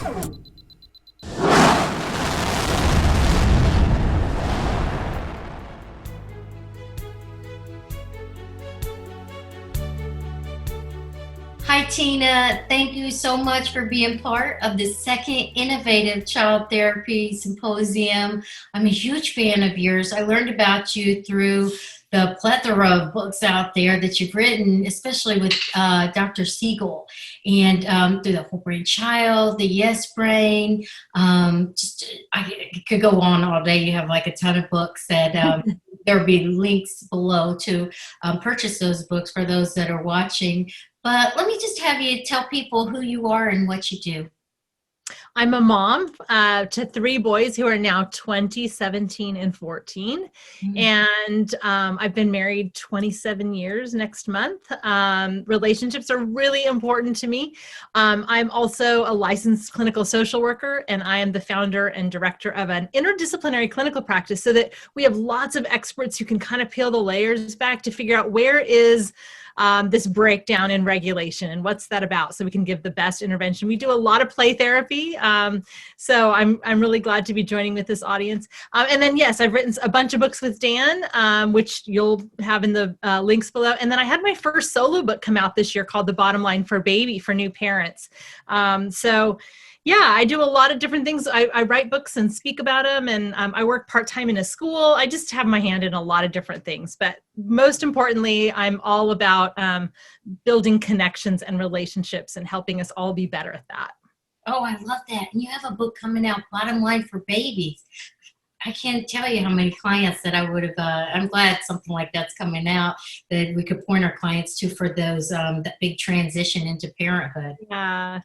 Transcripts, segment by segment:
Hi, Tina. Thank you so much for being part of the second Innovative Child Therapy Symposium. I'm a huge fan of yours. I learned about you through the plethora of books out there that you've written, especially with Dr. Siegel, and through the Whole Brain Child, the Yes Brain. I could go on all day. You have like a ton of books that there'll be links below to purchase those books for those that are watching. But let me just have you tell people who you are and what you do. I'm a mom to 3 boys who are now 20, 17, and 14. And I've been married 27 years next month. Relationships are really important to me. I'm also a licensed clinical social worker, and I am the founder and director of an interdisciplinary clinical practice, so that we have lots of experts who can kind of peel the layers back to figure out where is this breakdown in regulation and what's that about, so we can give the best intervention. We do a lot of play therapy. So I'm really glad to be joining with this audience. And then, yes, I've written a bunch of books with Dan, which you'll have in the links below. And then I had my first solo book come out this year called The Bottom Line for Baby for new parents. So yeah, I do a lot of different things. I write books and speak about them, and I work part-time in a school. I just have my hand in a lot of different things. But most importantly, I'm all about building connections and relationships and helping us all be better at that. Oh, I love that. And you have a book coming out, Bottom Line for Babies. I can't tell you how many clients that I would have, I'm glad something like that's coming out that we could point our clients to for those, that big transition into parenthood. Yeah.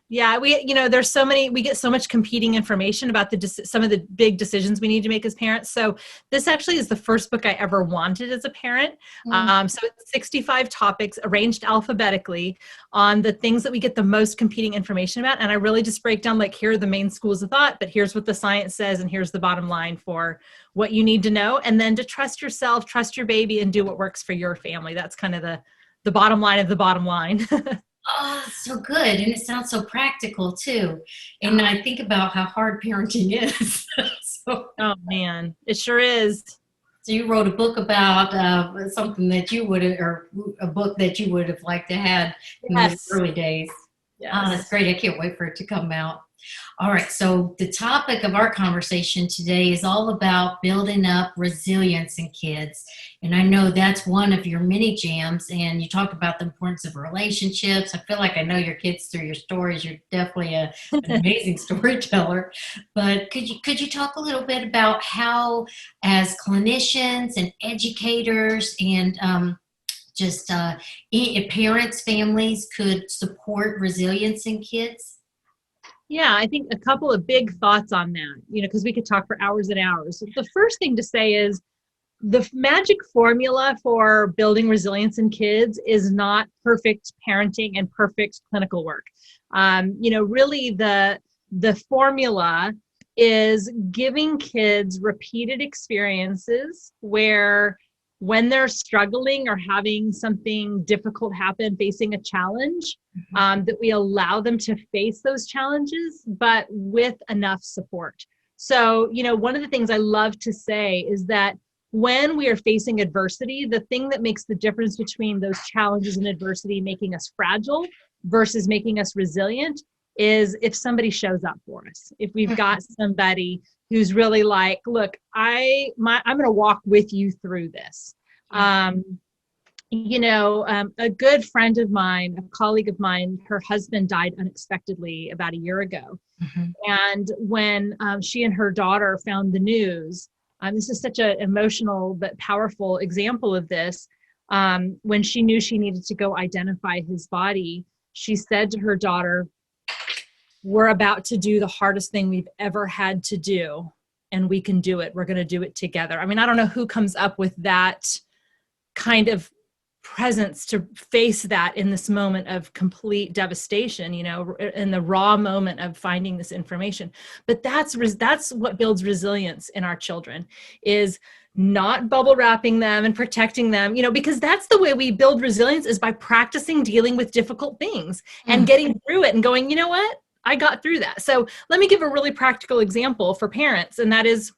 There's so many, we get so much competing information about some of the big decisions we need to make as parents. So this actually is the first book I ever wanted as a parent. So it's 65 topics arranged alphabetically on the things that we get the most competing information about. And I really just break down, like, here are the main schools of thought, but here's what the science says, and here's the bottom line for what you need to know, and then to trust yourself, trust your baby, and do what works for your family. That's kind of the bottom line of the bottom line. Oh, so good. And it sounds so practical too. And I think about how hard parenting is. Oh man, it sure is. So you wrote a book about something that you would have, or a book that you would have liked to have in those early days. Yes. Oh, that's great. I can't wait for it to come out. All right. So the topic of our conversation today is all about building up resilience in kids. And I know that's one of your mini jams, and you talk about the importance of relationships. I feel like I know your kids through your stories. You're definitely an amazing storyteller. But could you talk a little bit about how, as clinicians and educators and parents, families could support resilience in kids? Yeah, I think a couple of big thoughts on that, because we could talk for hours and hours. The first thing to say is the magic formula for building resilience in kids is not perfect parenting and perfect clinical work. Really the formula is giving kids repeated experiences where, when they're struggling or having something difficult happen, facing a challenge, that we allow them to face those challenges, but with enough support. So, one of the things I love to say is that when we are facing adversity, the thing that makes the difference between those challenges and adversity making us fragile versus making us resilient is if somebody shows up for us. If we've got somebody who's really like, look, I'm going to walk with you through this. A good friend of mine, a colleague of mine, her husband died unexpectedly about a year ago. And when she and her daughter found the news, this is such an emotional but powerful example of this. When she knew she needed to go identify his body, she said to her daughter, "We're about to do the hardest thing we've ever had to do, and we can do it. We're going to do it together." I mean, I don't know who comes up with that kind of presence to face that in this moment of complete devastation, in the raw moment of finding this information. But that's what builds resilience in our children, is not bubble wrapping them and protecting them, because that's the way we build resilience, is by practicing dealing with difficult things and getting through it and going, you know what? I got through that. So let me give a really practical example for parents. And that is,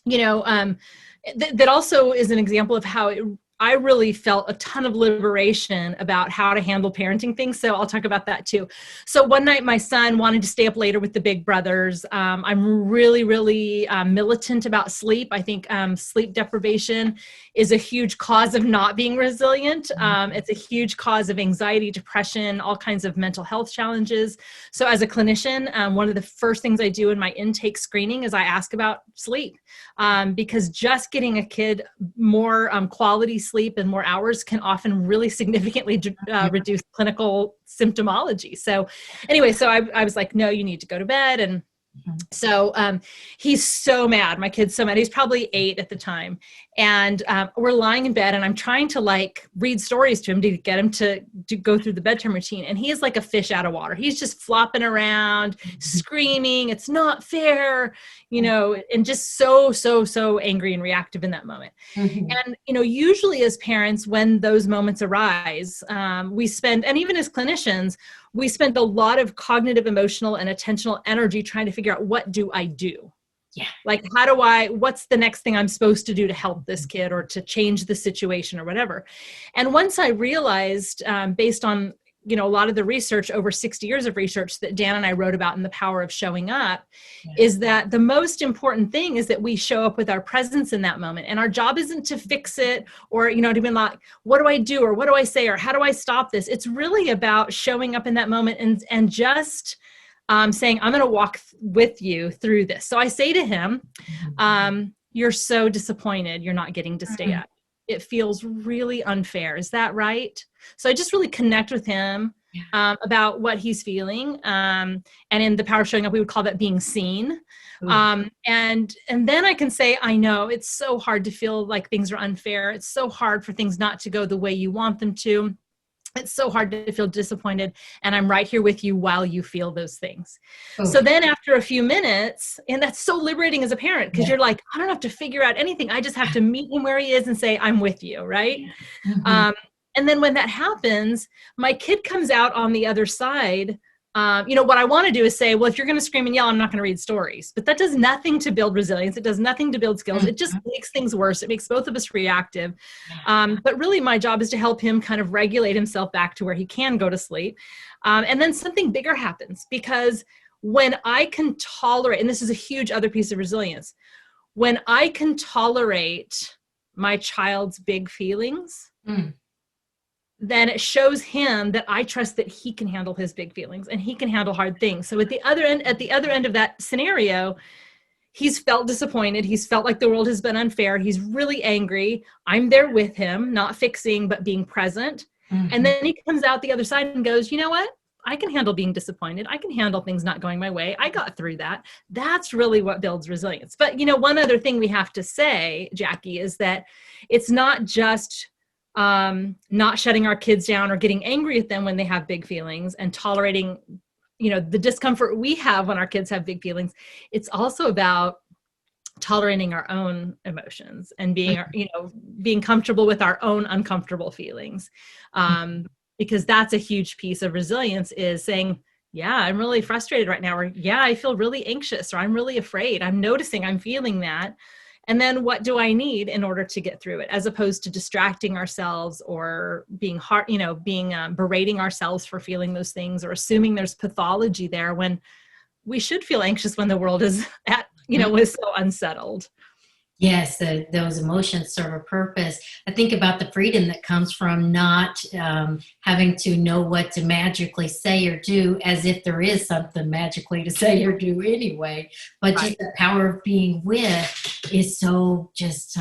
that also is an example of how I really felt a ton of liberation about how to handle parenting things. So I'll talk about that too. So one night my son wanted to stay up later with the big brothers. I'm really, really militant about sleep. I think sleep deprivation is a huge cause of not being resilient. It's a huge cause of anxiety, depression, all kinds of mental health challenges. So as a clinician, one of the first things I do in my intake screening is I ask about sleep, because just getting a kid more quality sleep and more hours can often really significantly reduce clinical symptomology. So anyway, so I was like, no, you need to go to bed. And so he's so mad. My kid's so mad. He's probably 8 at the time. And we're lying in bed and I'm trying to like read stories to him to get him to go through the bedtime routine. And he is like a fish out of water. He's just flopping around, screaming, it's not fair, and just so angry and reactive in that moment. And, usually as parents, when those moments arise, we spend, and even as clinicians, we spend a lot of cognitive, emotional, and attentional energy trying to figure out, what do I do? Yeah. Like, what's the next thing I'm supposed to do to help this kid or to change the situation or whatever? And once I realized, based on, a lot of the research, over 60 years of research that Dan and I wrote about in The Power of Showing Up, is that the most important thing is that we show up with our presence in that moment. And our job isn't to fix it or, to be like, what do I do? Or what do I say? Or how do I stop this? It's really about showing up in that moment and just saying, I'm going to walk with you through this. So I say to him, you're so disappointed you're not getting to stay up. It feels really unfair. Is that right? So I just really connect with him about what he's feeling. And in The Power of Showing Up, we would call that being seen. And then I can say, I know it's so hard to feel like things are unfair. It's so hard for things not to go the way you want them to. It's so hard to feel disappointed. And I'm right here with you while you feel those things. So then after a few minutes, and that's so liberating as a parent, because you're like, I don't have to figure out anything. I just have to meet him where he is and say, I'm with you. Right. And then when that happens, my kid comes out on the other side. What I want to do is say, well, if you're going to scream and yell, I'm not going to read stories. But that does nothing to build resilience. It does nothing to build skills. It just makes things worse. It makes both of us reactive. But really, my job is to help him kind of regulate himself back to where he can go to sleep. And then something bigger happens, because when I can tolerate, and this is a huge other piece of resilience, when I can tolerate my child's big feelings, then it shows him that I trust that he can handle his big feelings and he can handle hard things. So at the other end of that scenario, he's felt disappointed. He's felt like the world has been unfair. He's really angry. I'm there with him, not fixing, but being present. And then he comes out the other side and goes, you know what? I can handle being disappointed. I can handle things not going my way. I got through that. That's really what builds resilience. But, one other thing we have to say, Jackie, is that it's not just not shutting our kids down or getting angry at them when they have big feelings and tolerating, the discomfort we have when our kids have big feelings. It's also about tolerating our own emotions and being comfortable with our own uncomfortable feelings. Because that's a huge piece of resilience, is saying, yeah, I'm really frustrated right now, or yeah, I feel really anxious, or I'm really afraid. I'm noticing I'm feeling that. And then what do I need in order to get through it, as opposed to distracting ourselves or being berating ourselves for feeling those things, or assuming there's pathology there when we should feel anxious when the world is is so unsettled. Yes, those emotions serve a purpose. I think about the freedom that comes from not having to know what to magically say or do, as if there is something magically to say or do anyway. But just the power of being with is so just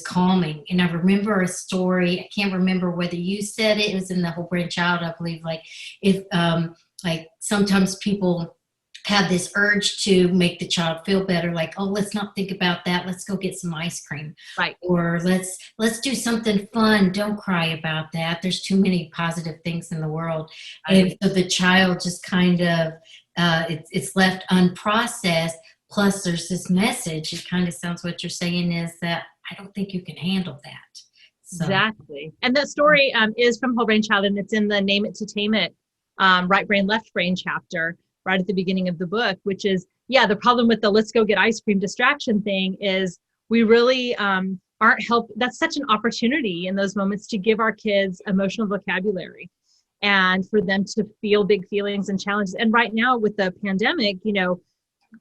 calming. And I remember a story. I can't remember whether you said it. It was in the Whole Brain Child, I believe. Like if sometimes people have this urge to make the child feel better, like, oh, let's not think about that, let's go get some ice cream, right? Or let's do something fun, don't cry about that, there's too many positive things in the world. And so the child just kind of it's left unprocessed. Plus there's this message, it kind of sounds what you're saying is that I don't think you can handle that. So. Exactly. And the story is from Whole Brain Child, and it's in the Name It to Tame It right brain left brain chapter, right at the beginning of the book, which is, yeah, the problem with the let's go get ice cream distraction thing is we really aren't help. That's such an opportunity in those moments to give our kids emotional vocabulary and for them to feel big feelings and challenges. And right now with the pandemic, you know,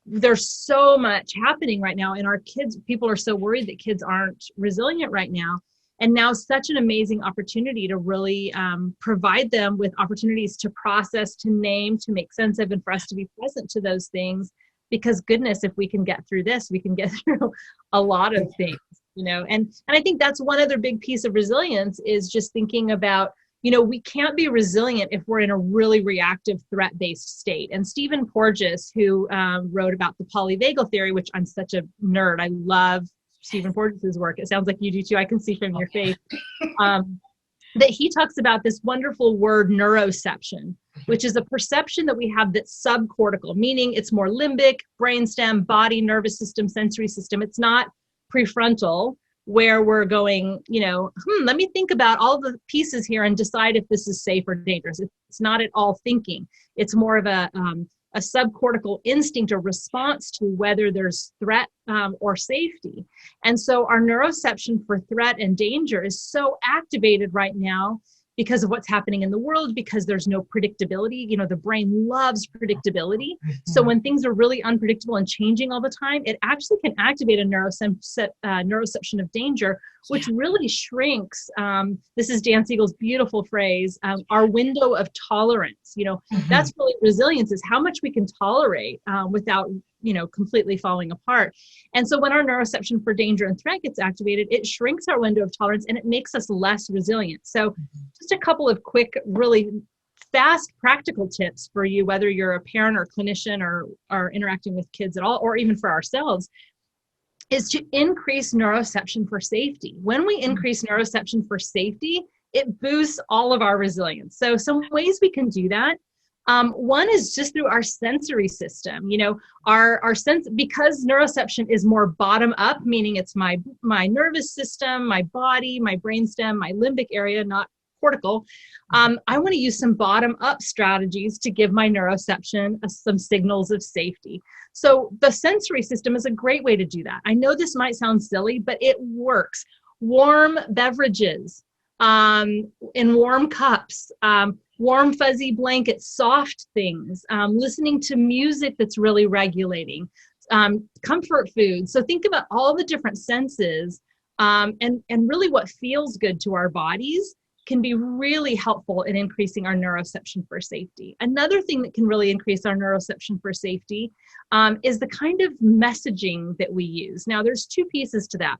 there's so much happening right now, and our kids, people are so worried that kids aren't resilient right now. And now such an amazing opportunity to really provide them with opportunities to process, to name, to make sense of, and for us to be present to those things. Because goodness, if we can get through this, we can get through a lot of things, you know. And I think that's one other big piece of resilience is just thinking about, you know, we can't be resilient if we're in a really reactive, threat-based state. And Stephen Porges, who wrote about the polyvagal theory, which I'm such a nerd, I love Stephen Porges' work. It sounds like you do too. I can see from your face. That he talks about this wonderful word neuroception, which is a perception that we have that's subcortical, meaning it's more limbic, brainstem, body, nervous system, sensory system. It's not prefrontal, where we're going, you know, let me think about all the pieces here and decide if this is safe or dangerous. It's not at all thinking. It's more of a subcortical instinct or response to whether there's threat or safety. And so our neuroception for threat and danger is so activated right now because of what's happening in the world, because there's no predictability. You know, the brain loves predictability. So when things are really unpredictable and changing all the time, it actually can activate a neuroception of danger, which really shrinks. This is Dan Siegel's beautiful phrase, our window of tolerance. You know, that's really resilience, is how much we can tolerate without, you know, completely falling apart. And so when our neuroception for danger and threat gets activated, it shrinks our window of tolerance and it makes us less resilient. So just a couple of quick, really fast, practical tips for you, whether you're a parent or clinician or are interacting with kids at all, or even for ourselves, is to increase neuroception for safety. When we increase neuroception for safety, it boosts all of our resilience. So some ways we can do that. One is just through our sensory system. You know, our sense, because neuroception is more bottom up, meaning it's my nervous system, my body, my brainstem, my limbic area, not cortical. I want to use some bottom up strategies to give my neuroception some signals of safety. So the sensory system is a great way to do that. I know this might sound silly, but it works. Warm beverages in warm cups, warm fuzzy blankets, soft things, listening to music that's really regulating, comfort food. So think about all the different senses and really what feels good to our bodies can be really helpful in increasing our neuroception for safety. Another thing that can really increase our neuroception for safety is the kind of messaging that we use. Now, there's two pieces to that.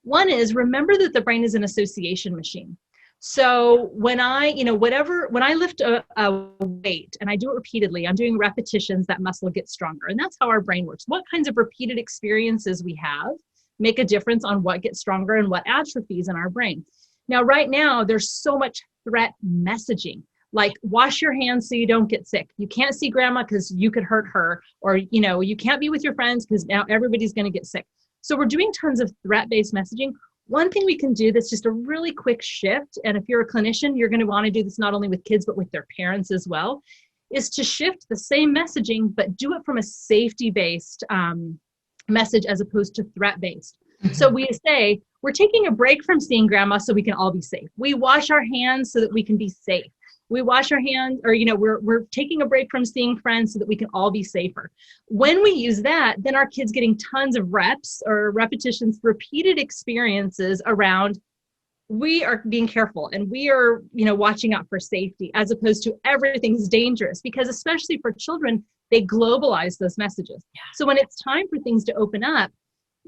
One is, remember that the brain is an association machine. So when I lift a weight and I do it repeatedly, I'm doing repetitions, that muscle gets stronger. And that's how our brain works. What kinds of repeated experiences we have make a difference on what gets stronger and what atrophies in our brain. Now, right now, there's so much threat messaging, like wash your hands so you don't get sick. You can't see grandma because you could hurt her, or, you know, you can't be with your friends because now everybody's going to get sick. So we're doing tons of threat-based messaging. One thing we can do that's just a really quick shift, and if you're a clinician, you're going to want to do this not only with kids, but with their parents as well, is to shift the same messaging, but do it from a safety-based message as opposed to threat-based. So we say, we're taking a break from seeing grandma so we can all be safe. We wash our hands so that we can be safe. We wash our hands, or, you know, we're taking a break from seeing friends so that we can all be safer. When we use that, then our kids getting tons of reps or repetitions, repeated experiences around, we are being careful and we are, you know, watching out for safety, as opposed to everything's dangerous, because especially for children, they globalize those messages. Yeah. So when it's time for things to open up,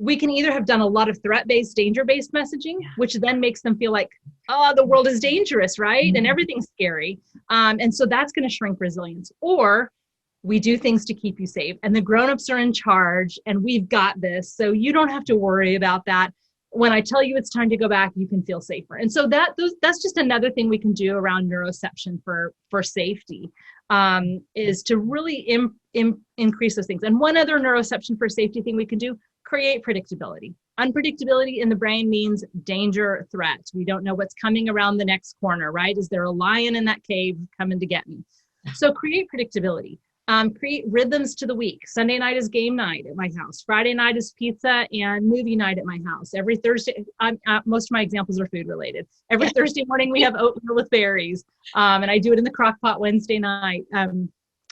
we can either have done a lot of threat-based, danger-based messaging, which then makes them feel like, oh, the world is dangerous, right? And everything's scary. And so that's going to shrink resilience. Or we do things to keep you safe, and the grown-ups are in charge, and we've got this, so you don't have to worry about that. When I tell you it's time to go back, you can feel safer. And so that's just another thing we can do around neuroception for safety, is to really increase those things. And one other neuroception for safety thing we can do, create predictability. Unpredictability in the brain means danger, threat. We don't know what's coming around the next corner, right? Is there a lion in that cave coming to get me? So create predictability. Create rhythms to the week. Sunday night is game night at my house. Friday night is pizza and movie night at my house. Every Thursday, most of my examples are food related. Every Thursday morning we have oatmeal with berries, and I do it in the crock pot Wednesday night.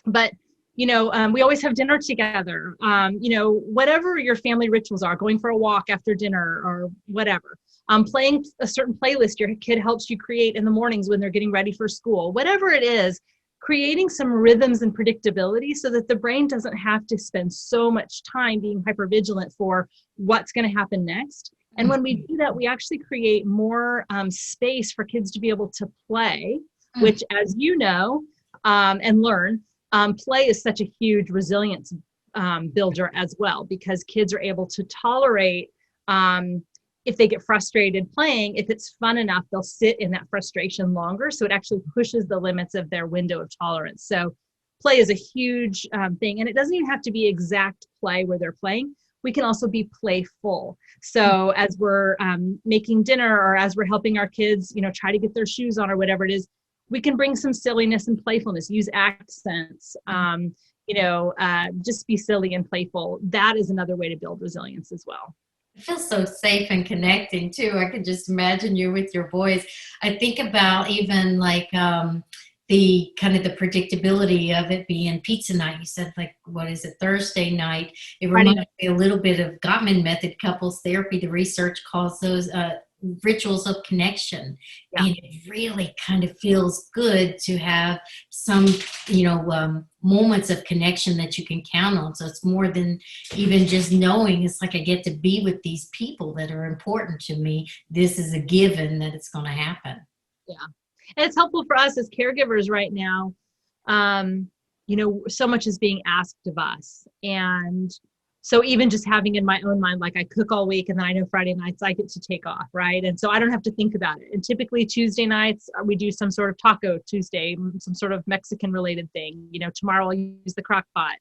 But we always have dinner together. Whatever your family rituals are, going for a walk after dinner or whatever. Playing a certain playlist your kid helps you create in the mornings when they're getting ready for school. Whatever it is, creating some rhythms and predictability so that the brain doesn't have to spend so much time being hypervigilant for what's going to happen next. And when we do that, we actually create more space for kids to be able to play, which, as you know, and learn, play is such a huge resilience builder as well, because kids are able to tolerate if they get frustrated playing. If it's fun enough, they'll sit in that frustration longer. So it actually pushes the limits of their window of tolerance. So play is a huge thing. And it doesn't even have to be exact play where they're playing. We can also be playful. So as we're making dinner, or as we're helping our kids, try to get their shoes on or whatever it is, we can bring some silliness and playfulness, use accents, just be silly and playful. That is another way to build resilience as well. It feels so safe and connecting too. I could just imagine you with your boys. I think about even like the kind of the predictability of it being pizza night. You said, like, what is it, Thursday night? It reminds me a little bit of Gottman method couples therapy. The research calls those rituals of connection. Yeah. And it really kind of feels good to have some, moments of connection that you can count on. So it's more than even just knowing. It's like I get to be with these people that are important to me. This is a given that it's going to happen. Yeah. And it's helpful for us as caregivers right now. So much is being asked of us. And so even just having in my own mind, like I cook all week and then I know Friday nights I get to take off, right? And so I don't have to think about it. And typically Tuesday nights, we do some sort of Taco Tuesday, some sort of Mexican related thing. Tomorrow I'll use the crock pot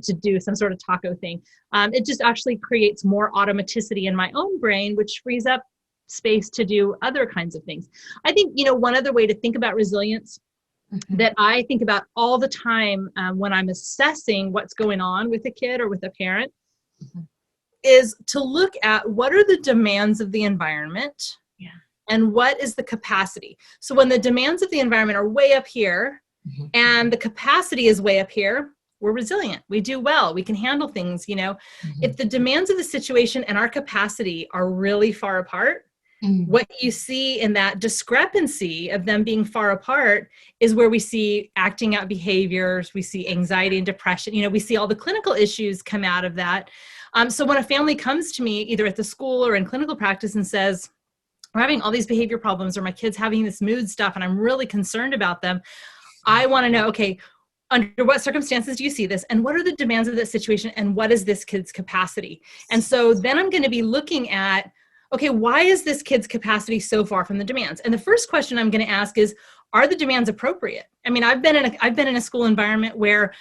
to do some sort of taco thing. It just actually creates more automaticity in my own brain, which frees up space to do other kinds of things. I think, one other way to think about resilience that I think about all the time when I'm assessing what's going on with a kid or with a parent is to look at what are the demands of the environment and what is the capacity. So when the demands of the environment are way up here and the capacity is way up here, we're resilient. We do well. We can handle things, If the demands of the situation and our capacity are really far apart, what you see in that discrepancy of them being far apart is where we see acting out behaviors, we see anxiety and depression, we see all the clinical issues come out of that. So when a family comes to me, either at the school or in clinical practice and says, we're having all these behavior problems or my kid's having this mood stuff and I'm really concerned about them, I want to know, okay, under what circumstances do you see this? And what are the demands of this situation? And what is this kid's capacity? And so then I'm going to be looking at, okay, why is this kid's capacity so far from the demands? And the first question I'm going to ask is, are the demands appropriate? I mean, I've been in a school environment where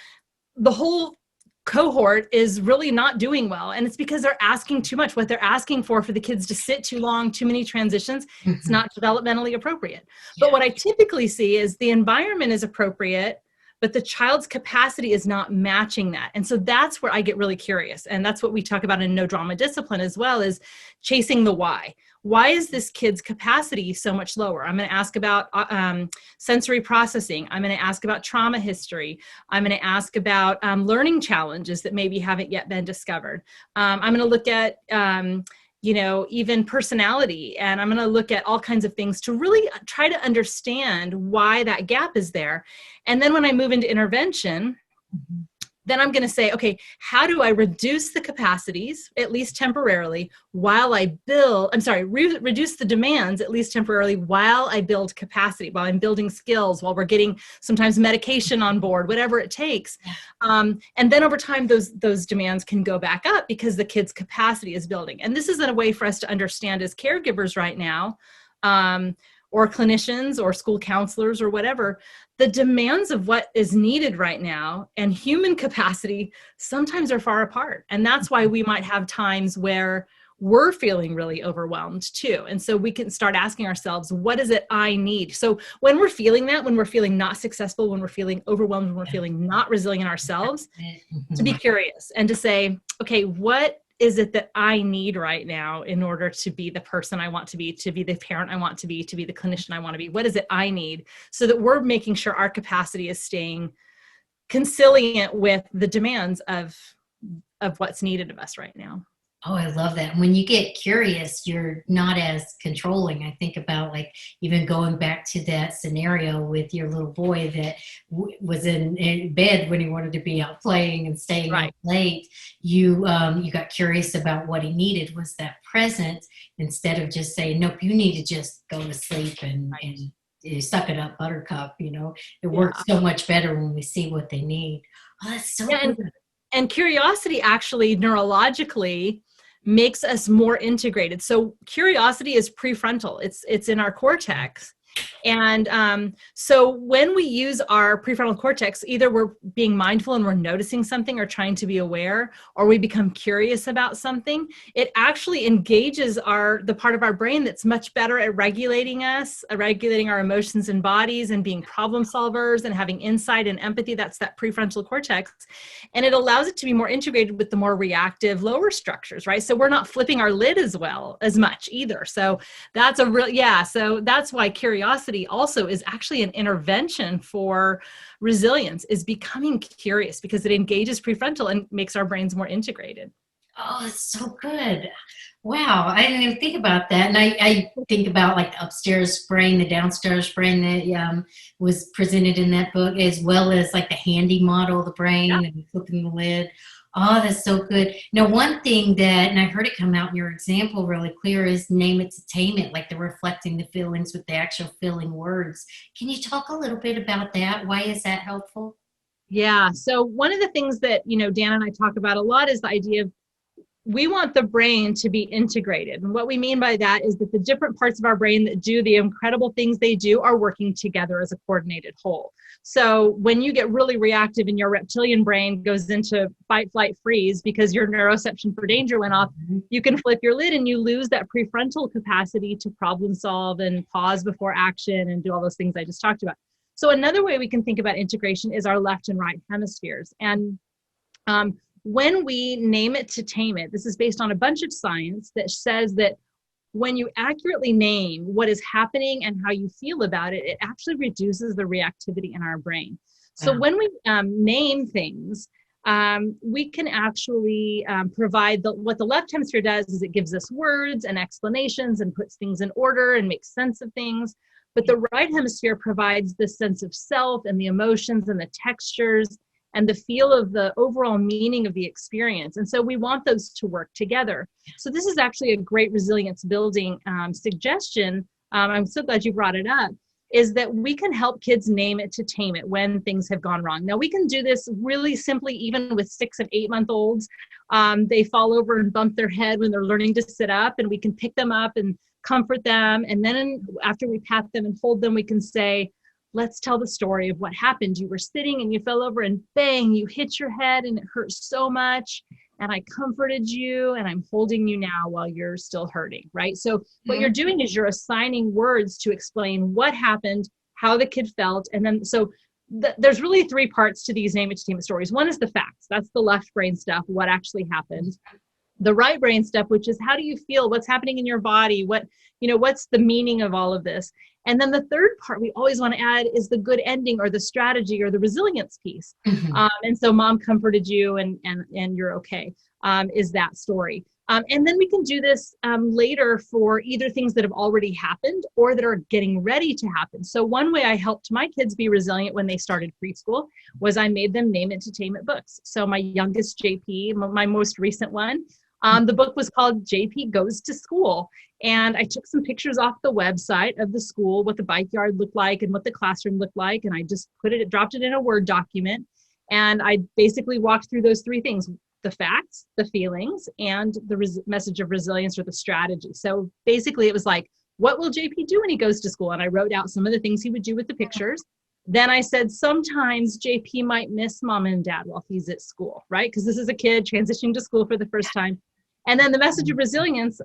the whole cohort is really not doing well. And it's because they're asking too much. What they're asking for the kids to sit too long, too many transitions, it's not developmentally appropriate. But what I typically see is the environment is appropriate, but the child's capacity is not matching that. And so that's where I get really curious. And that's what we talk about in no drama discipline as well, is chasing the why. Why is this kid's capacity so much lower? I'm going to ask about sensory processing. I'm going to ask about trauma history. I'm going to ask about learning challenges that maybe haven't yet been discovered. I'm going to look at even personality. And I'm going to look at all kinds of things to really try to understand why that gap is there. And then when I move into intervention, then I'm going to say, okay, how do I reduce the capacities, at least temporarily, while I reduce the demands, at least temporarily, while I build capacity, while I'm building skills, while we're getting sometimes medication on board, whatever it takes. And then over time, those demands can go back up because the kid's capacity is building. And this isn't a way for us to understand as caregivers right now, or clinicians or school counselors or whatever, the demands of what is needed right now and human capacity sometimes are far apart. And that's why we might have times where we're feeling really overwhelmed too. And so we can start asking ourselves, what is it I need? So when we're feeling that, when we're feeling not successful, when we're feeling overwhelmed, when we're feeling not resilient ourselves, to be curious and to say, okay, what is it that I need right now in order to be the person I want to be the parent I want to be the clinician I want to be? What is it I need? So that we're making sure our capacity is staying conciliant with the demands of what's needed of us right now. Oh, I love that. When you get curious, you're not as controlling. I think about like even going back to that scenario with your little boy that was in bed when he wanted to be out playing and staying Right. up late. You got curious about what he needed. Was that present instead of just saying, nope, you need to just go to sleep and you suck it up, buttercup. It works so much better when we see what they need. Oh, that's so good. And curiosity actually neurologically makes us more integrated. So curiosity is prefrontal. It's in our cortex. And so when we use our prefrontal cortex, either we're being mindful and we're noticing something or trying to be aware, or we become curious about something, it actually engages the part of our brain that's much better at regulating us, regulating our emotions and bodies and being problem solvers and having insight and empathy. That's that prefrontal cortex. And it allows it to be more integrated with the more reactive lower structures, right? So we're not flipping our lid as much either. So that's so that's why curiosity also is actually an intervention for resilience, is becoming curious, because it engages prefrontal and makes our brains more integrated. Oh, it's so good. Wow. I didn't even think about that. And I think about like the upstairs brain, the downstairs brain that was presented in that book, as well as like the handy model of the brain and flipping the lid. Oh, that's so good. Now, one thing that, and I heard it come out in your example really clear, is name it to tame it, like the reflecting the feelings with the actual feeling words. Can you talk a little bit about that? Why is that helpful? Yeah. So one of the things that, Dan and I talk about a lot is the idea of we want the brain to be integrated. And what we mean by that is that the different parts of our brain that do the incredible things they do are working together as a coordinated whole. So when you get really reactive and your reptilian brain goes into fight, flight, freeze because your neuroception for danger went off, you can flip your lid and you lose that prefrontal capacity to problem solve and pause before action and do all those things I just talked about. So another way we can think about integration is our left and right hemispheres. And when we name it to tame it, this is based on a bunch of science that says that when you accurately name what is happening and how you feel about it, it actually reduces the reactivity in our brain. So when we name things, we can actually provide what the left hemisphere does is it gives us words and explanations and puts things in order and makes sense of things. But the right hemisphere provides the sense of self and the emotions and the textures and the feel of the overall meaning of the experience. And so we want those to work together. So this is actually a great resilience building suggestion. I'm so glad you brought it up, is that we can help kids name it to tame it when things have gone wrong. Now we can do this really simply, even with 6 and 8 month olds. They fall over and bump their head when they're learning to sit up, and we can pick them up and comfort them. And then after we pat them and hold them, we can say, let's tell the story of what happened. You were sitting and you fell over and bang, you hit your head and it hurt so much. And I comforted you and I'm holding you now while you're still hurting, right? So what you're doing is you're assigning words to explain what happened, how the kid felt. And then, there's really 3 parts to these name it to tame it stories. One is the facts. That's the left brain stuff, what actually happened. The right brain stuff, which is how do you feel? What's happening in your body? What's the meaning of all of this? And then the third part we always want to add is the good ending or the strategy or the resilience piece. And so mom comforted you and you're okay, is that story. And then we can do this later for either things that have already happened or that are getting ready to happen. So one way I helped my kids be resilient when they started preschool was I made them name it to tame it books. So my youngest JP, my most recent one, the book was called JP Goes to School. And I took some pictures off the website of the school, what the bike yard looked like and what the classroom looked like. And I just dropped it in a Word document. And I basically walked through those 3 things: the facts, the feelings, and the message of resilience or the strategy. So basically it was like, what will JP do when he goes to school? And I wrote out some of the things he would do with the pictures. Then I said, sometimes JP might miss mom and dad while he's at school, right? Because this is a kid transitioning to school for the first time. And then the message of resilience,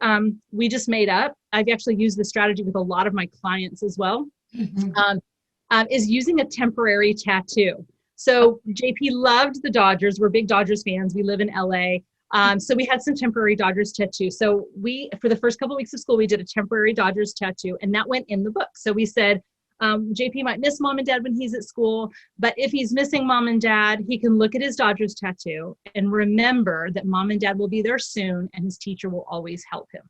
we just made up. I've actually used this strategy with a lot of my clients as well, is using a temporary tattoo. So JP loved the Dodgers. We're big Dodgers fans. We live in LA. So we had some temporary Dodgers tattoo. So for the first couple of weeks of school, we did a temporary Dodgers tattoo, and that went in the book. So we said, JP might miss mom and dad when he's at school, but if he's missing mom and dad, he can look at his Dodgers tattoo and remember that mom and dad will be there soon and his teacher will always help him.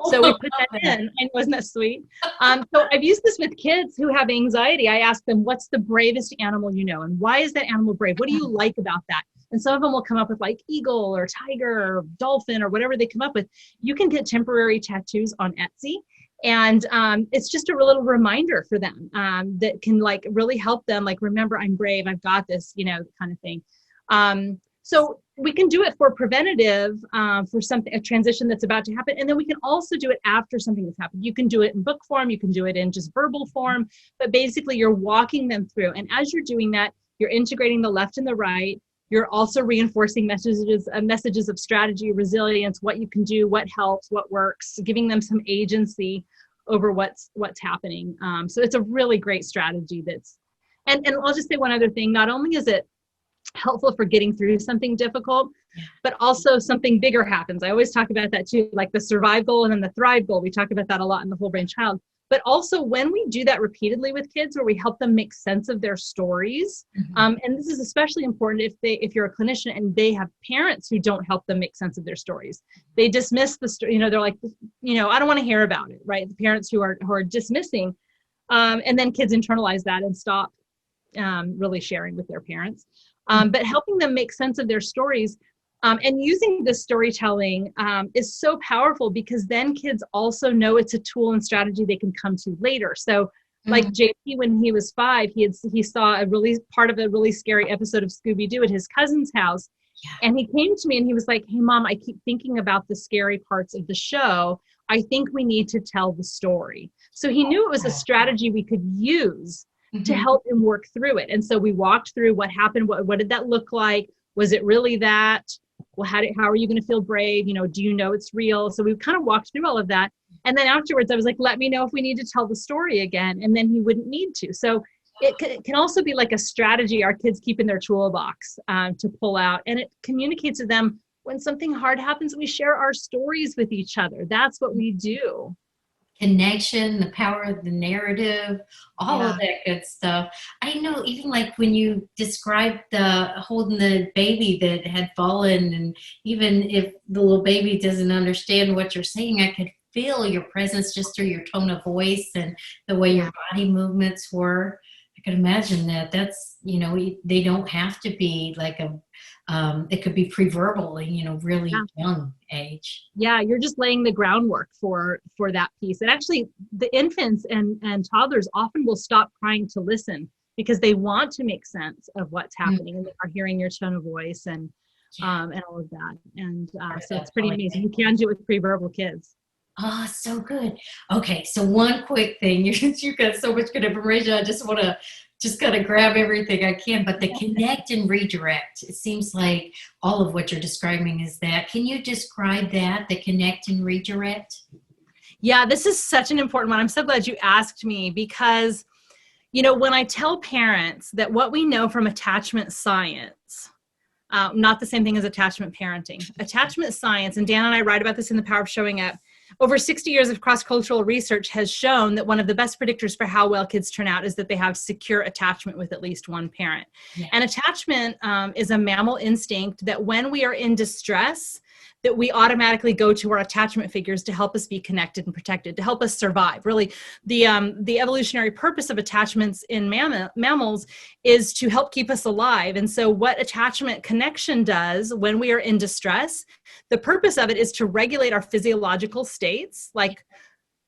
So we put that in, and wasn't that sweet? So I've used this with kids who have anxiety. I ask them, what's the bravest animal you know? And why is that animal brave? What do you like about that? And some of them will come up with like eagle or tiger or dolphin or whatever they come up with. You can get temporary tattoos on Etsy. And it's just a little reminder for them that can like really help them, like, remember, I'm brave, I've got this, kind of thing. So we can do it for preventative, for a transition that's about to happen. And then we can also do it after something that's happened. You can do it in book form, you can do it in just verbal form, but basically you're walking them through. And as you're doing that, you're integrating the left and the right. You're also reinforcing messages of strategy, resilience, what you can do, what helps, what works, giving them some agency over what's happening. So it's a really great strategy and I'll just say one other thing. Not only is it helpful for getting through something difficult, but also something bigger happens. I always talk about that too, like the survive goal and then the thrive goal. We talk about that a lot in the Whole Brain Child. But also when we do that repeatedly with kids, where we help them make sense of their stories, and this is especially important if you're a clinician and they have parents who don't help them make sense of their stories. They dismiss the story, they're like, I don't want to hear about it, right? The parents who are dismissing, and then kids internalize that and stop really sharing with their parents. But helping them make sense of their stories, and using this storytelling is so powerful, because then kids also know it's a tool and strategy they can come to later. So like JP, when he was 5, he saw part of a really scary episode of Scooby-Doo at his cousin's house. Yeah. And he came to me and he was like, hey mom, I keep thinking about the scary parts of the show. I think we need to tell the story. So he knew it was a strategy we could use to help him work through it. And so we walked through what happened. What did that look like? Was it really that? Well, how are you going to feel brave? Do you know it's real? So we kind of walked through all of that. And then afterwards I was like, let me know if we need to tell the story again. And then he wouldn't need to. So it can also be like a strategy our kids keep in their toolbox to pull out. And it communicates to them when something hard happens, we share our stories with each other. That's what we do. Connection, the power of the narrative, all of that good stuff. I know, even like when you described holding the baby that had fallen, and even if the little baby doesn't understand what you're saying, I could feel your presence just through your tone of voice and the way your body movements were. I could imagine that's, they don't have to be like it could be pre-verbal, really young age. Yeah, you're just laying the groundwork for that piece. And actually, the infants and toddlers often will stop crying to listen because they want to make sense of what's happening, and they are hearing your tone of voice and all of that. And so it's pretty amazing. You can do it with pre-verbal kids. Oh, so good. Okay, so one quick thing. You've got so much good information. I just want to kind of grab everything I can. But the connect and redirect, it seems like all of what you're describing is that. Can you describe that, the connect and redirect? Yeah, this is such an important one. I'm so glad you asked me, because, when I tell parents that what we know from attachment science, not the same thing as attachment parenting, attachment science, and Dan and I write about this in The Power of Showing Up, over 60 years of cross-cultural research has shown that one of the best predictors for how well kids turn out is that they have secure attachment with at least one parent. Yeah. And attachment is a mammal instinct that when we are in distress, that we automatically go to our attachment figures to help us be connected and protected, to help us survive. Really, the evolutionary purpose of attachments in mammals is to help keep us alive. And so what attachment connection does when we are in distress, the purpose of it is to regulate our physiological states, like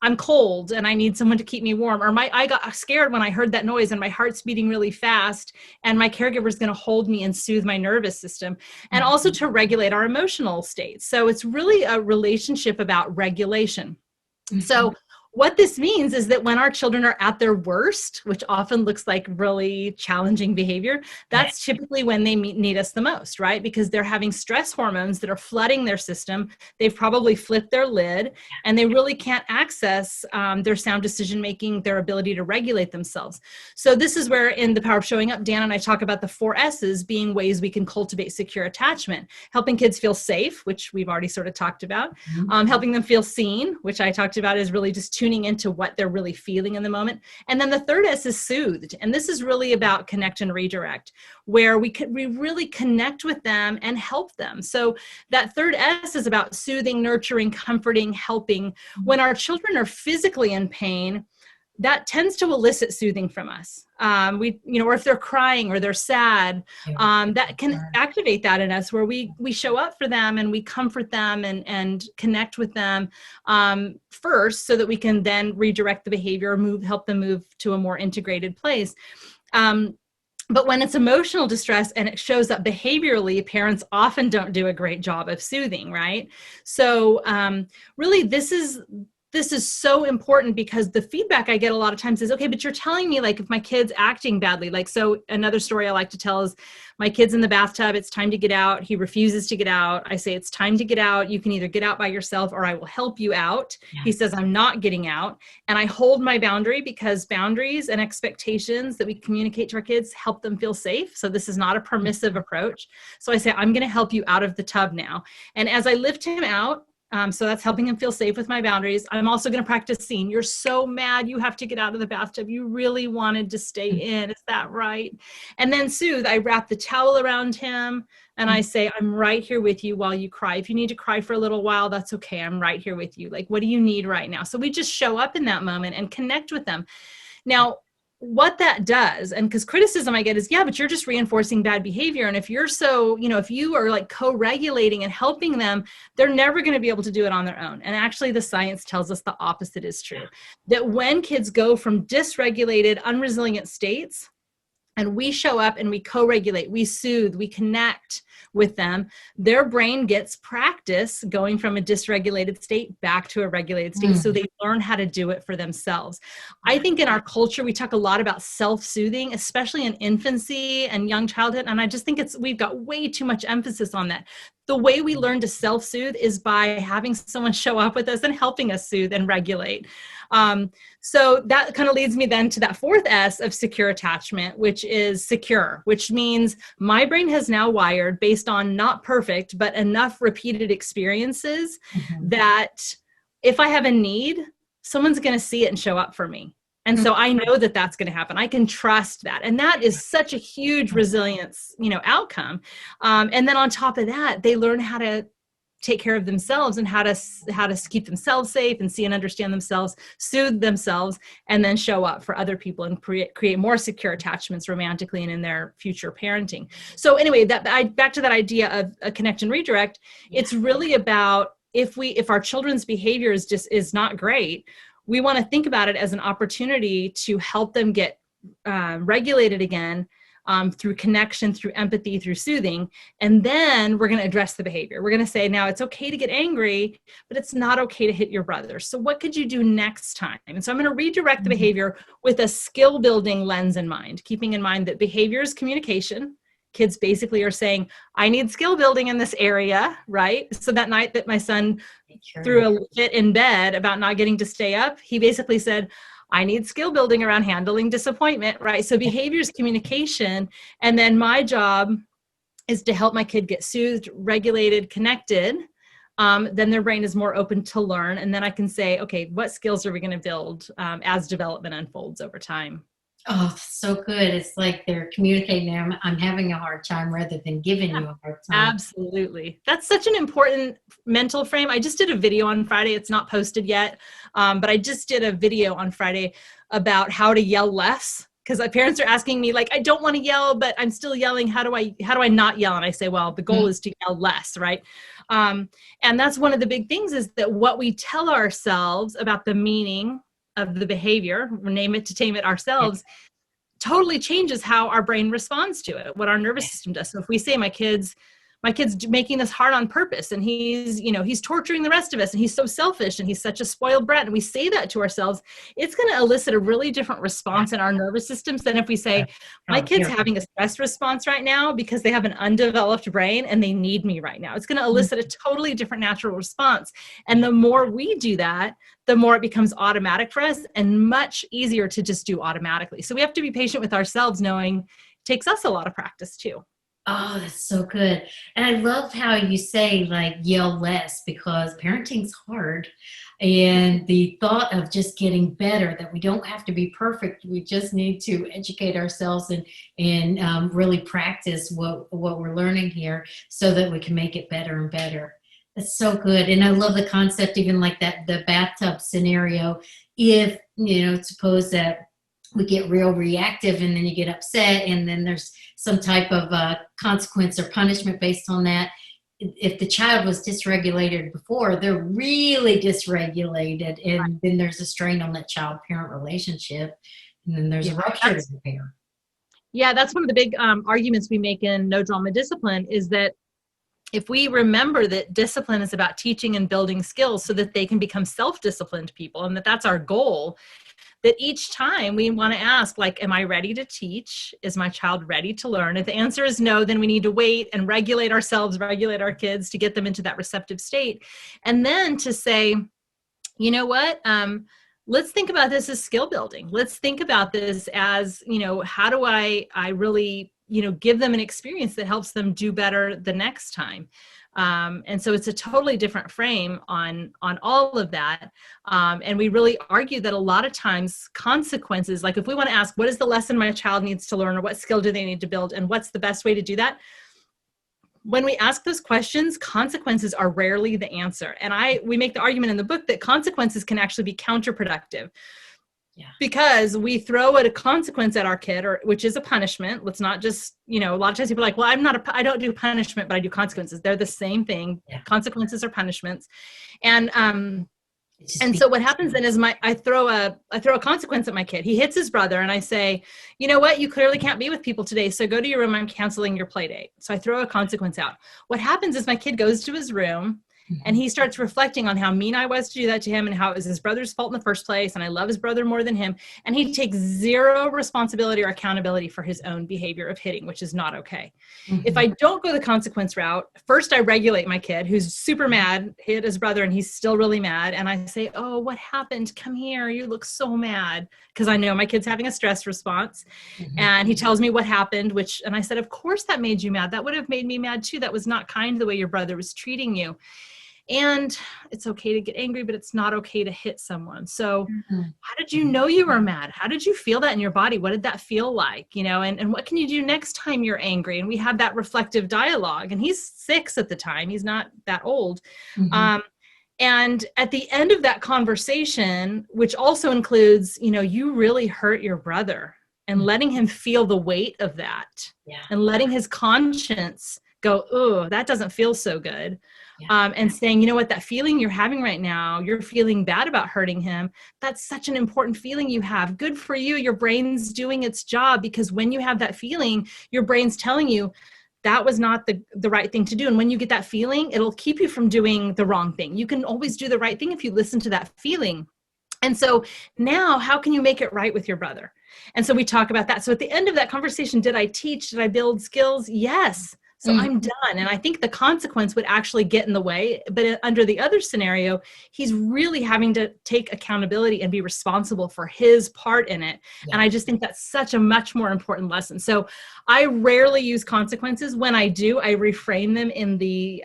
I'm cold and I need someone to keep me warm, or I got scared when I heard that noise and my heart's beating really fast and my caregiver is going to hold me and soothe my nervous system, and also to regulate our emotional states. So it's really a relationship about regulation. So what this means is that when our children are at their worst, which often looks like really challenging behavior, that's typically when they need us the most, right? Because they're having stress hormones that are flooding their system. They've probably flipped their lid, and they really can't access their sound decision-making, their ability to regulate themselves. So this is where in The Power of Showing Up, Dan and I talk about the 4 S's being ways we can cultivate secure attachment, helping kids feel safe, which we've already sort of talked about, helping them feel seen, which I talked about is really just tuning into what they're really feeling in the moment. And then the 3rd S is soothed. And this is really about connect and redirect, where we really connect with them and help them. So that 3rd S is about soothing, nurturing, comforting, helping. When our children are physically in pain, that tends to elicit soothing from us. Or if they're crying or they're sad, that can activate that in us, where we show up for them and we comfort them and connect with them first, so that we can then redirect the behavior, help them move to a more integrated place. But when it's emotional distress and it shows up behaviorally, parents often don't do a great job of soothing, right? So really, this is so important, because the feedback I get a lot of times is, okay, but you're telling me, like, if my kid's acting badly, like, so another story I like to tell is my kid's in the bathtub, it's time to get out. He refuses to get out. I say, it's time to get out. You can either get out by yourself or I will help you out. He says, I'm not getting out. And I hold my boundary, because boundaries and expectations that we communicate to our kids help them feel safe. So this is not a permissive approach. So I say, I'm going to help you out of the tub now. And as I lift him out, so that's helping him feel safe with my boundaries. I'm also going to practice scene. You're so mad you have to get out of the bathtub. You really wanted to stay in. Is that right? And then soothe. I wrap the towel around him and I say, I'm right here with you while you cry. If you need to cry for a little while, that's okay. I'm right here with you. Like, what do you need right now? So we just show up in that moment and connect with them. Now, what that does, and because criticism I get is, yeah, but you're just reinforcing bad behavior. And if you're so, if you are like co-regulating and helping them, they're never going to be able to do it on their own. And actually the science tells us the opposite is true, that when kids go from dysregulated, unresilient states, and we show up and we co-regulate, we soothe, we connect with them, their brain gets practice going from a dysregulated state back to a regulated state. So they learn how to do it for themselves. I think in our culture, we talk a lot about self-soothing, especially in infancy and young childhood. And I just think we've got way too much emphasis on that. The way we learn to self-soothe is by having someone show up with us and helping us soothe and regulate. So that kind of leads me then to that 4th S of secure attachment, which is secure, which means my brain has now wired based on not perfect, but enough repeated experiences that if I have a need, someone's going to see it and show up for me. And so I know that that's going to happen. I can trust that. And that is such a huge resilience, outcome. And then on top of that, they learn how to take care of themselves and how to keep themselves safe and see and understand themselves, soothe themselves, and then show up for other people and create more secure attachments romantically and in their future parenting. So anyway, back to that idea of a connect and redirect, it's really about if our children's behavior is not great, we want to think about it as an opportunity to help them get regulated again, through connection, through empathy, through soothing. And then we're going to address the behavior. We're going to say, now it's okay to get angry, but it's not okay to hit your brother. So what could you do next time? And so I'm going to redirect the behavior with a skill building lens in mind, keeping in mind that behavior is communication. Kids basically are saying, I need skill building in this area, right? So that night that my son threw a fit in bed about not getting to stay up, he basically said, I need skill building around handling disappointment, right? So behavior is communication. And then my job is to help my kid get soothed, regulated, connected. Then their brain is more open to learn. And then I can say, okay, what skills are we going to build as development unfolds over time? Oh, so good. It's like they're communicating, I'm having a hard time rather than giving you a hard time. Absolutely. That's such an important mental frame. I just did a video on Friday. It's not posted yet. But I just did a video on Friday about how to yell less. Because my parents are asking me, like, I don't want to yell, but I'm still yelling. How do I not yell? And I say, well, the goal is to yell less, right? And that's one of the big things, is that what we tell ourselves about the meaning of the behavior, name it to tame it ourselves, totally changes how our brain responds to it, what our nervous system does. So if we say my kid's my kid's making this hard on purpose, and he's torturing the rest of us, and he's so selfish, and he's such a spoiled brat, and we say that to ourselves, it's going to elicit a really different response in our nervous systems than if we say, my kid's having a stress response right now because they have an undeveloped brain and they need me right now. It's going to elicit a totally different natural response. And the more we do that, the more it becomes automatic for us and much easier to just do automatically. So we have to be patient with ourselves, knowing it takes us a lot of practice too. Oh, that's so good. And I love how you say like yell less, because parenting's hard. And the thought of just getting better, that we don't have to be perfect. We just need to educate ourselves and really practice what we're learning here so that we can make it better and better. That's so good. And I love the concept, even like that, the bathtub scenario. If, suppose that we get real reactive and then you get upset and then there's some type of consequence or punishment based on that. If the child was dysregulated before, they're really dysregulated, and then there's a strain on that child-parent relationship, and then there's a rupture to repair. Yeah, that's one of the big arguments we make in No Drama Discipline, is that if we remember that discipline is about teaching and building skills so that they can become self-disciplined people, and that's our goal, that each time we want to ask, like, am I ready to teach? Is my child ready to learn? If the answer is no, then we need to wait and regulate ourselves, regulate our kids to get them into that receptive state. And then to say, you know what? Let's think about this as skill building. Let's think about this as, how do I really, give them an experience that helps them do better the next time. And so it's a totally different frame on all of that. And we really argue that a lot of times consequences, like if we want to ask, what is the lesson my child needs to learn, or what skill do they need to build, and what's the best way to do that? When we ask those questions, consequences are rarely the answer. And we make the argument in the book that consequences can actually be counterproductive. Yeah. Because we throw a consequence at our kid, which is a punishment. Let's not just, a lot of times people are like, well, I don't do punishment, but I do consequences. They're the same thing. Yeah. Consequences are punishments. And so what happens then is I throw a consequence at my kid. He hits his brother, and I say, you know what? You clearly can't be with people today, so go to your room. I'm canceling your play date. So I throw a consequence out. What happens is my kid goes to his room, and he starts reflecting on how mean I was to do that to him, and how it was his brother's fault in the first place, and I love his brother more than him. And he takes zero responsibility or accountability for his own behavior of hitting, which is not okay. Mm-hmm. If I don't go the consequence route, first I regulate my kid, who's super mad, hit his brother, and he's still really mad. And I say, oh, what happened? Come here. You look so mad. Because I know my kid's having a stress response. Mm-hmm. And he tells me what happened, and I said, of course that made you mad. That would have made me mad too. That was not kind the way your brother was treating you. And it's okay to get angry, but it's not okay to hit someone. So how did you know you were mad? How did you feel that in your body? What did that feel like? And what can you do next time you're angry? And we have that reflective dialogue. And he's 6 at the time. He's not that old. Mm-hmm. And at the end of that conversation, which also includes, you really hurt your brother, and letting him feel the weight of that, and letting his conscience go, oh, that doesn't feel so good. And saying, you know what, that feeling you're having right now, you're feeling bad about hurting him. That's such an important feeling you have. Good for you. Your brain's doing its job, because when you have that feeling, your brain's telling you that was not the right thing to do. And when you get that feeling, it'll keep you from doing the wrong thing. You can always do the right thing if you listen to that feeling. And so now, how can you make it right with your brother? And so we talk about that. So at the end of that conversation, did I teach? Did I build skills? Yes. So I'm done. And I think the consequence would actually get in the way. But under the other scenario, he's really having to take accountability and be responsible for his part in it. Yeah. And I just think that's such a much more important lesson. So I rarely use consequences. When I do, I reframe them in the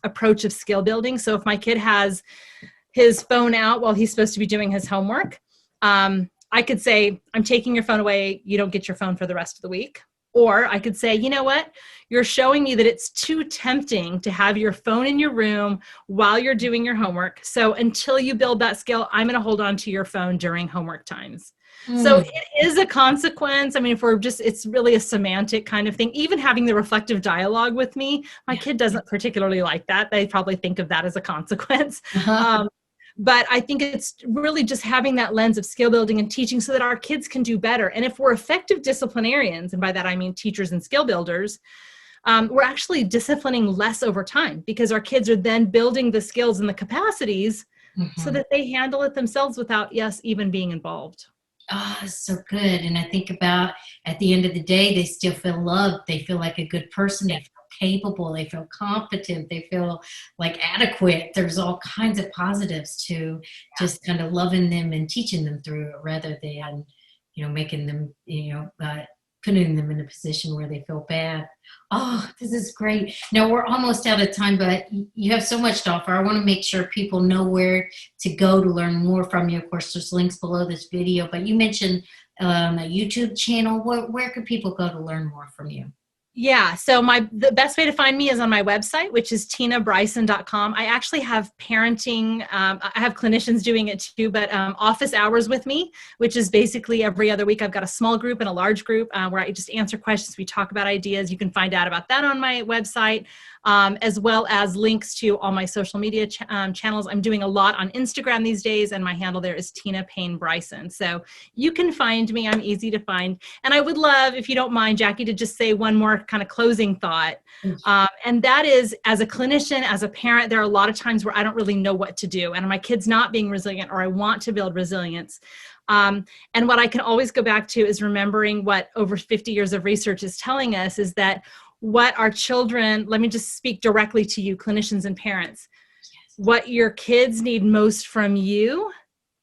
approach of skill building. So if my kid has his phone out while he's supposed to be doing his homework, I could say, I'm taking your phone away. You don't get your phone for the rest of the week. Or I could say, you know what? You're showing me that it's too tempting to have your phone in your room while you're doing your homework. So until you build that skill, I'm going to hold on to your phone during homework times. So it is a consequence. I mean, it's really a semantic kind of thing. Even having the reflective dialogue with me, my kid doesn't particularly like that. They probably think of that as a consequence. But I think it's really just having that lens of skill building and teaching so that our kids can do better. And if we're effective disciplinarians, and by that I mean teachers and skill builders, we're actually disciplining less over time because our kids are then building the skills and the capacities so that they handle it themselves without us even being involved. Oh, so good. And I think about at the end of the day, they still feel loved. They feel like a good person. They feel capable. They feel competent. They feel like adequate. There's all kinds of positives to just kind of loving them and teaching them through it rather than, making them, putting them in a position where they feel bad. Oh, this is great. Now we're almost out of time, but you have so much to offer. I want to make sure people know where to go to learn more from you. Of course, there's links below this video, but you mentioned a YouTube channel. Where can people go to learn more from you? Yeah, so the best way to find me is on my website, which is tinabryson.com. I actually have parenting, I have clinicians doing it too, but office hours with me, which is basically every other week. I've got a small group and a large group where I just answer questions. We talk about ideas. You can find out about that on my website, as well as links to all my social media channels. I'm doing a lot on Instagram these days, and my handle there is Tina Payne Bryson. So you can find me. I'm easy to find. And I would love, if you don't mind, Jackie, to just say one more kind of closing thought. And that is, as a clinician, as a parent, there are a lot of times where I don't really know what to do. And my kid's not being resilient, or I want to build resilience. And what I can always go back to is remembering what over 50 years of research is telling us is that what our children, let me just speak directly to you, clinicians and parents, what your kids need most from you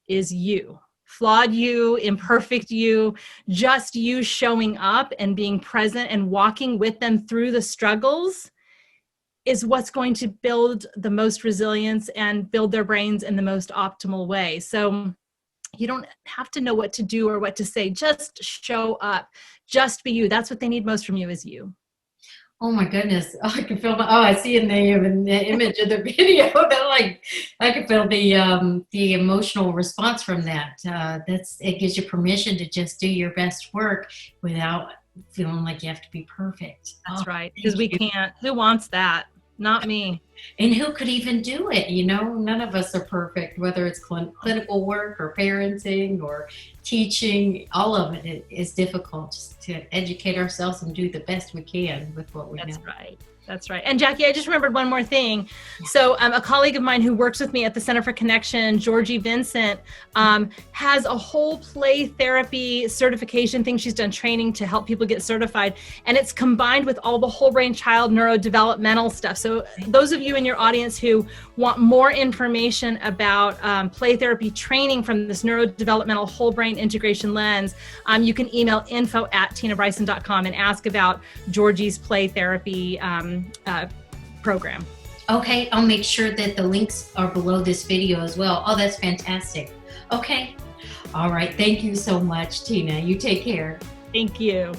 is you. Flawed you, imperfect you, just you showing up and being present and walking with them through the struggles is what's going to build the most resilience and build their brains in the most optimal way. So you don't have to know what to do or what to say. Just show up. Just be you. That's what they need most from you, is you. Oh my goodness. Oh, I can feel I see in the image of the video that I can feel the emotional response from that. It gives you permission to just do your best work without feeling like you have to be perfect. That's right. Because we can't. Who wants that? Not me. And who could even do it? None of us are perfect, whether it's clinical work or parenting or teaching. All of it is difficult, just to educate ourselves and do the best we can with what we know. That's right. That's right. And Jackie, I just remembered one more thing. So a colleague of mine who works with me at the Center for Connection, Georgie Vincent, has a whole play therapy certification thing. She's done training to help people get certified. And it's combined with all the whole brain child neurodevelopmental stuff. So those of you in your audience who want more information about play therapy training from this neurodevelopmental whole brain integration lens, you can email info@tinabryson.com and ask about Georgie's play therapy program. Okay, I'll make sure that the links are below this video as well. Oh, that's fantastic. Okay. All right. Thank you so much, Tina. You take care. Thank you.